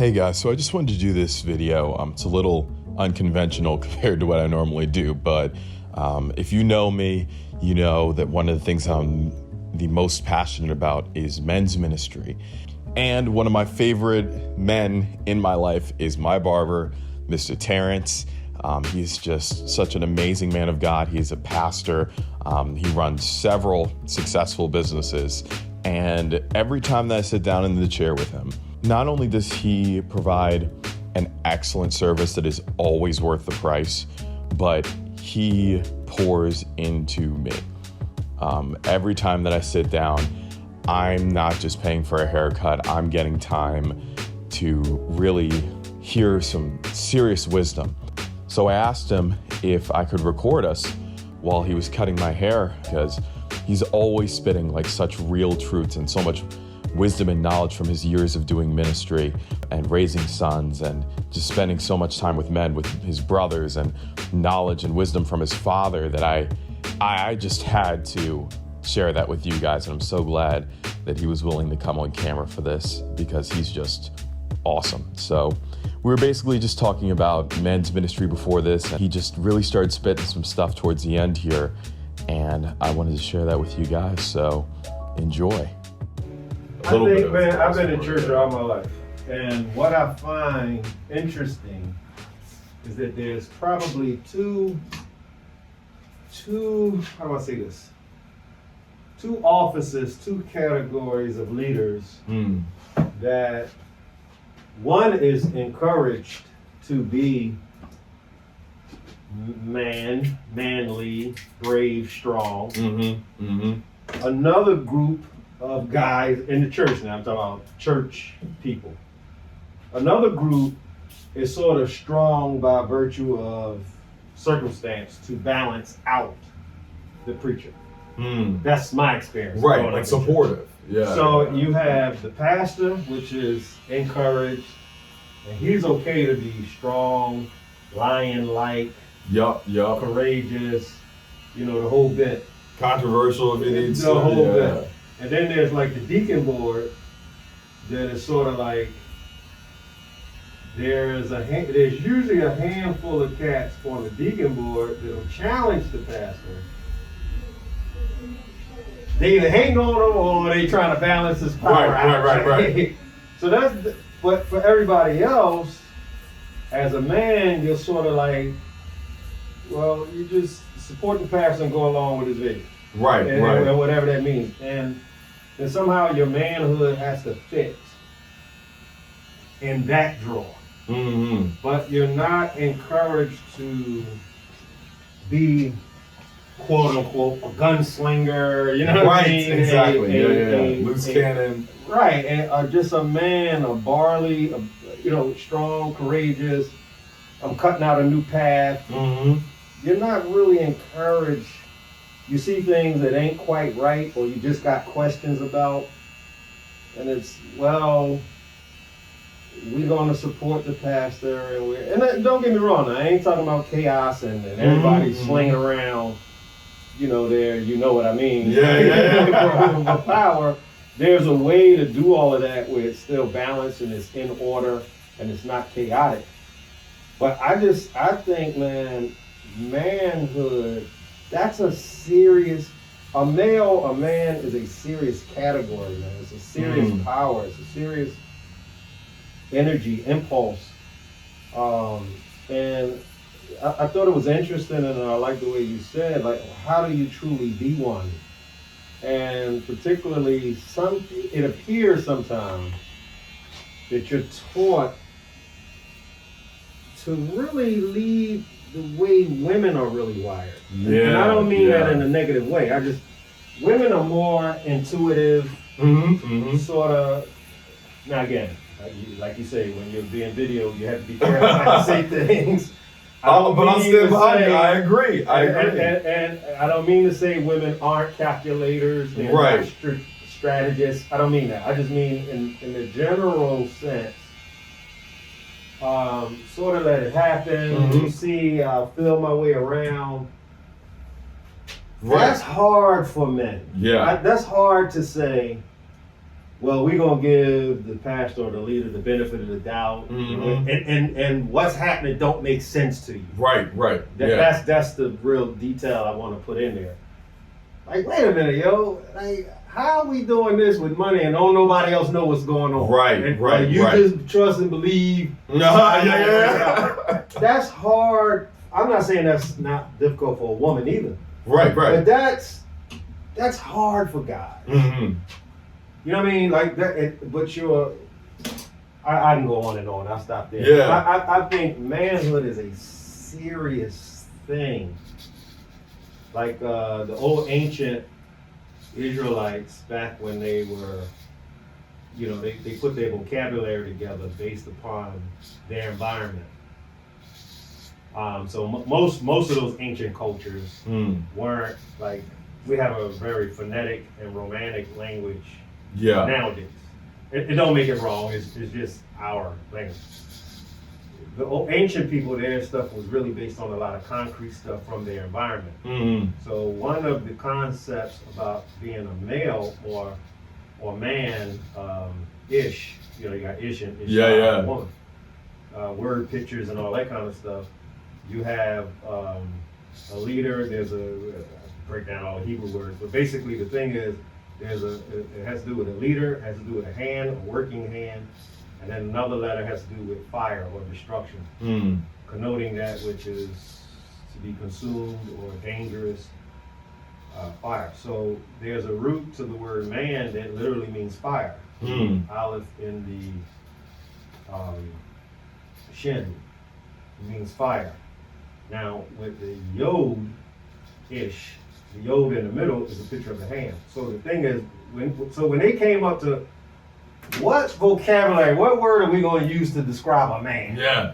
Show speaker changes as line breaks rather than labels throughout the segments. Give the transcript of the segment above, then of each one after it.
Hey guys, so I just wanted to do this video. It's a little unconventional compared to what I normally do, but if you know me, you know that one of the things I'm the most passionate about is men's ministry. And one of my favorite men in my life is my barber, Mr. Terrence. He's just such an amazing man of God. He's a pastor. He runs several successful businesses. And every time that I sit down in the chair with him, not only does he provide an excellent service that is always worth the price, but he pours into me. Every time that I sit down, I'm not just paying for a haircut, I'm getting time to really hear some serious wisdom. So I asked him if I could record us while he was cutting my hair, because he's always spitting like such real truths and so much wisdom and knowledge from his years of doing ministry and raising sons and just spending so much time with men, with his brothers, and knowledge and wisdom from his father that I just had to share that with you guys. And I'm so glad that he was willing to come on camera for this, because he's just awesome. So we were basically just talking about men's ministry before this, and he just really started spitting some stuff towards the end here, and I wanted to share that with you guys, so enjoy.
I think, man, I've been in church all my life, and what I find interesting is that there's probably two, how do I say this? Two offices, two categories of leaders that one is encouraged to be manly, brave, strong. Another group of guys in the church, now I'm talking about church people. Another group is sort of strong by virtue of circumstance to balance out the preacher. That's my experience.
Right, like supportive. Yeah.
So you have the pastor, which is encouraged, and he's okay to be strong, lion-like, courageous, you know, the whole bit.
Controversial if it needs to.
The whole bit. And then there's like the deacon board that is sort of like, there's usually a handful of cats on the deacon board that'll challenge the pastor. They either hang on him or they trying to balance his power out. Right. So but for everybody else, as a man, you're sort of like, well, you just support the pastor and go along with his vision.
Right.
And whatever that means. And somehow your manhood has to fit in that drawer. But you're not encouraged to be, quote unquote, a gunslinger, you know what I mean?
Exactly. Loose cannon.
Right, and just a man, a barley, strong, courageous. I'm cutting out a new path. You're not really encouraged. You see things that ain't quite right, or you just got questions about, and it's, well, we're going to support the pastor, and don't get me wrong, I ain't talking about chaos and everybody slinging around, you know what I mean? Yeah. Power. There's a way to do all of that where it's still balanced and it's in order and it's not chaotic. But I think, man, manhood, that's a man is a serious category, man. It's a serious power. It's a serious energy, impulse. And I thought it was interesting, and I like the way you said, like, how do you truly be one? And particularly, it appears sometimes that you're taught to really lead the way women are really wired. Yeah, and I don't mean that in a negative way. Women are more intuitive, sort of. Now again, like you say, when you're being videoed, you have to be careful not to say things.
But I'm still behind you. I agree.
And I don't mean to say women aren't calculators, they're not strategists. I don't mean that. I just mean in the general sense. Sort of let it happen. You see, I'll feel my way around. That's hard for men. Yeah. That's hard to say, well, we're gonna give the pastor or the leader the benefit of the doubt, and what's happening don't make sense to you.
Right.
That's the real detail I want to put in there. Like, wait a minute, yo, like, how are we doing this with money and don't nobody else know what's going on?
Right.
You just trust and believe.
Yeah.
That's hard. I'm not saying that's not difficult for a woman either.
Right.
But that's hard for guys.
Mm-hmm.
You know what I mean? Like that. But I can go on and on. I'll stop there.
Yeah.
I think manhood is a serious thing. Like the old ancient Israelites, back when they were, they put their vocabulary together based upon their environment. So most of those ancient cultures weren't like, we have a very phonetic and romantic language nowadays. It don't make it wrong, it's just our language. The ancient people, their stuff was really based on a lot of concrete stuff from their environment. So one of the concepts about being a male or man, ish, you got ish and ish, woman, word pictures and all that kind of stuff. You have a leader. There's break down all the Hebrew words, but basically the thing is, it has to do with a leader, has to do with a hand, a working hand, and then another letter has to do with fire or destruction, connoting that which is to be consumed or dangerous fire. So there's a root to the word man that literally means fire. Aleph in the shin means fire. Now with the yod-ish, the yod in the middle is a picture of the hand. So the thing is, when they came up to what vocabulary, what word are we going to use to describe a man?
Yeah.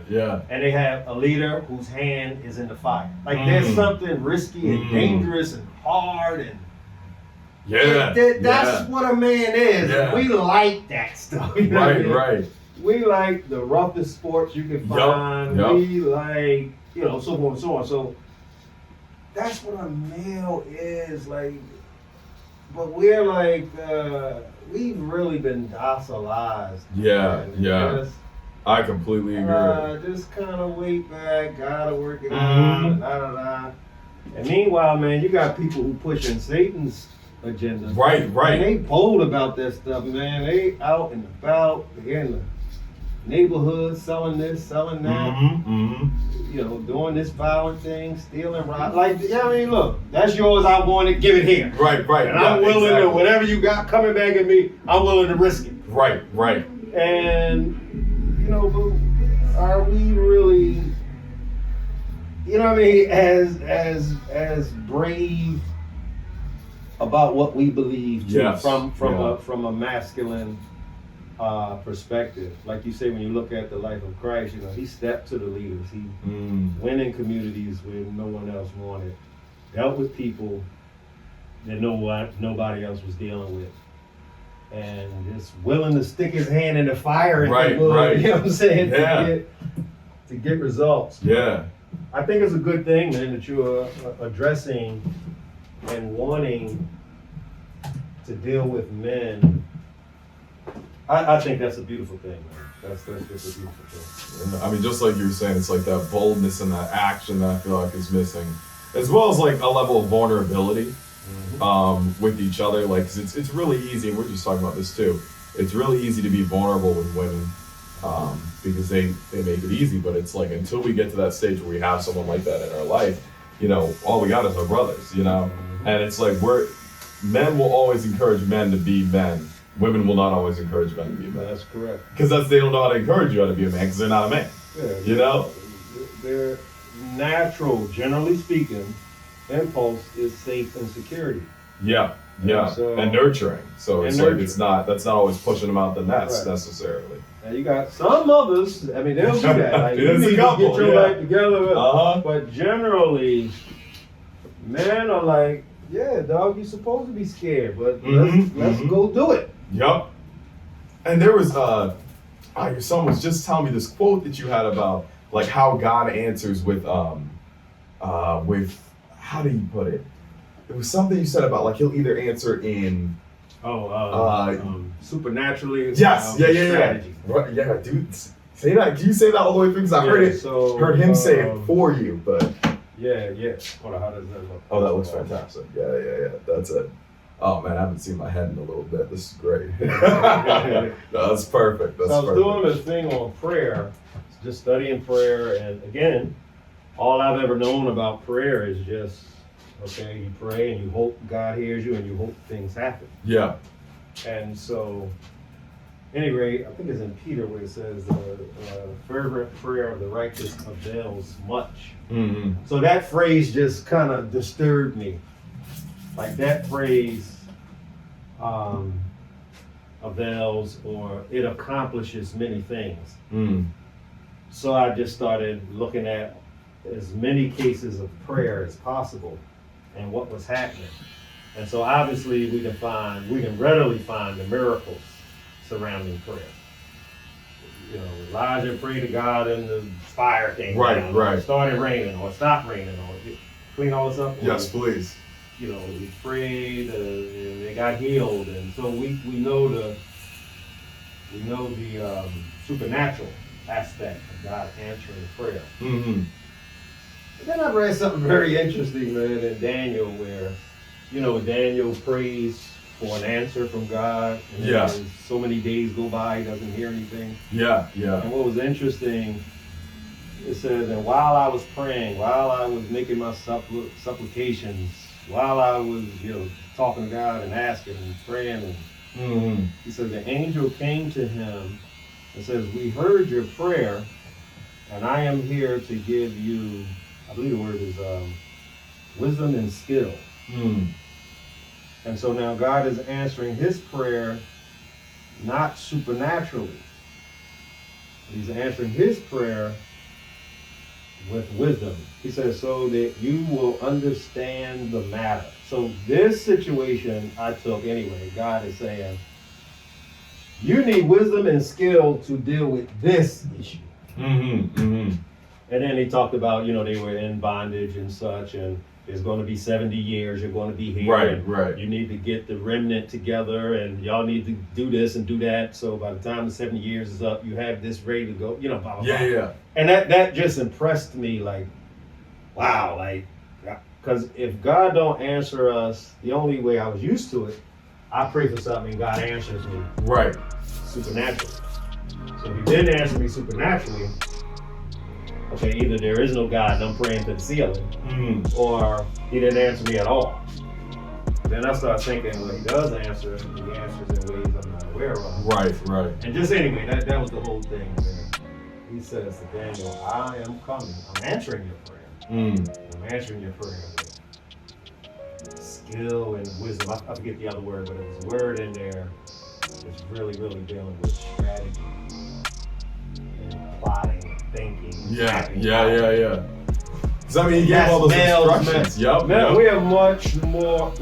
And they have a leader whose hand is in the fire. Like there's something risky and dangerous and hard and that's what a man is.
Yeah.
We like that stuff. You know what I mean?
Right.
We like the roughest sports you can find.
Yep.
We like, so forth and so on. So that's what a male is like. But we're like, we've really been docilized.
I completely agree.
Just kind of wait back, gotta work it out, And meanwhile, man, you got people who pushing Satan's agenda.
Right.
And they bold about that stuff, man. They out and about, they're in the neighborhood selling this, selling that. Doing this violent thing, stealing, robbing. Like, look, that's yours, I want it, give it here.
Right.
And I'm willing to, whatever you got coming back at me, I'm willing to risk it.
Right.
And, but are we really, as brave about what we believe too, from a masculine perspective? Like you say, when you look at the life of Christ, he stepped to the leaders. He went in communities where no one else wanted, dealt with people that nobody else was dealing with, and just willing to stick his hand in the fire and
right.
You know what I'm saying? To get results. I think it's a good thing, man, that you're addressing and wanting to deal with men. I think that's a beautiful thing, man. That's just a beautiful thing.
I mean, just like you were saying, it's like that boldness and that action that I feel like is missing, as well as like a level of vulnerability with each other. Like, 'cause it's really easy, and we're just talking about this too. It's really easy to be vulnerable with women because they make it easy. But it's like, until we get to that stage where we have someone like that in our life, all we got is our brothers, And it's like men will always encourage men to be men. Women will not always encourage men to be men.
That's correct.
Because they don't know how to encourage you how to be a man, because they're not a man.
Their natural, generally speaking, impulse is safe and security.
And nurturing. So it's like that's not always pushing them out the nest necessarily.
And you got some mothers, they'll do that. Like,
There's
you need
a couple,
to get your life together.
But
generally, men are like, yeah, dog, you're supposed to be scared, but let's go do it.
Yep. And there was your son was just telling me this quote that you had about like how God answers with how do you put it? It was something you said about like he'll either answer in
Supernaturally.
Yes, yeah.
Strategy.
Right, yeah, dude. Say that. Can you say that all the way through? Because I heard him say it for you, but.
Yeah. Hold on, how does that look?
Oh, that looks fantastic. Yeah. That's it. Oh man, I haven't seen my head in a little bit. This is great. No, that's perfect.
So I was doing this thing on prayer, just studying prayer, and again, all I've ever known about prayer is just, okay, you pray and you hope God hears you and you hope things happen.
Yeah.
And so, anyway, I think it's in Peter where it says, fervent prayer of the righteous avails much.
Mm-hmm.
So that phrase just kind of disturbed me. Like that phrase avails, or it accomplishes many things.
Mm.
So I just started looking at as many cases of prayer as possible and what was happening. And so obviously we can readily find the miracles surrounding prayer. You know, Elijah prayed to God and the fire came down,
right.
It started raining or stopped raining, or clean all this up.
Yes, please.
You know, we prayed and they got healed, and so we know the supernatural aspect of God answering prayer.
Mm-hmm.
But then I read something very interesting, man, in Daniel, where, you know, Daniel prays for an answer from God, and then so many days go by, he doesn't hear anything.
Yeah.
And what was interesting, it says, and while I was praying, while I was making my supplications, while I was, talking to God and asking and praying, and he said the angel came to him and says, we heard your prayer, and I am here to give you, I believe the word is wisdom and skill. And so now God is answering his prayer not supernaturally. He's answering his prayer with wisdom. He says, so that you will understand the matter. So this situation I took anyway, God is saying, you need wisdom and skill to deal with this issue. And then he talked about, they were in bondage and such, and there's going to be 70 years, you're going to be here.
Right.
You need to get the remnant together, and y'all need to do this and do that. So by the time the 70 years is up, you have this ready to go, blah, blah, blah.
Yeah.
And that just impressed me, like, wow, because if God don't answer us, the only way I was used to it, I pray for something and God answers me.
Right.
Supernaturally. So if he didn't answer me supernaturally, okay, either there is no God and I'm praying to the ceiling, or he didn't answer me at all. Then I start thinking, well, he does answer, and he answers in ways I'm not aware of.
Right.
And just anyway, that was the whole thing. He says to Daniel, I am coming. I'm answering your prayer. I'm answering your prayer with skill and wisdom. I forget the other word, but it was a word in there that's really, really dealing with strategy and plotting, thinking.
Yeah. Does that mean he gave all those instructions? Yep.
We are much more,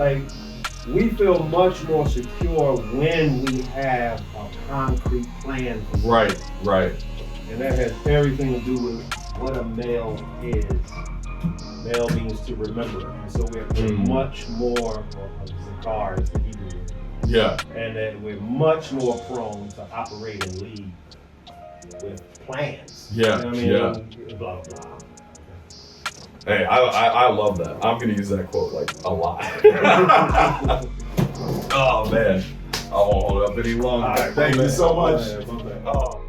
we feel much more secure when we have a concrete plan.
Right.
And that has everything to do with what a male is. Male means to remember. And so we're much more, Zakar is the Hebrew word.
Yeah.
And that we're much more prone to operate and lead with plans.
Yeah.
Blah, blah.
Hey, I love that. I'm going to use that quote a lot. Oh, man. I won't hold it up any longer.
Right,
Thank you so much.
My bad.
Oh.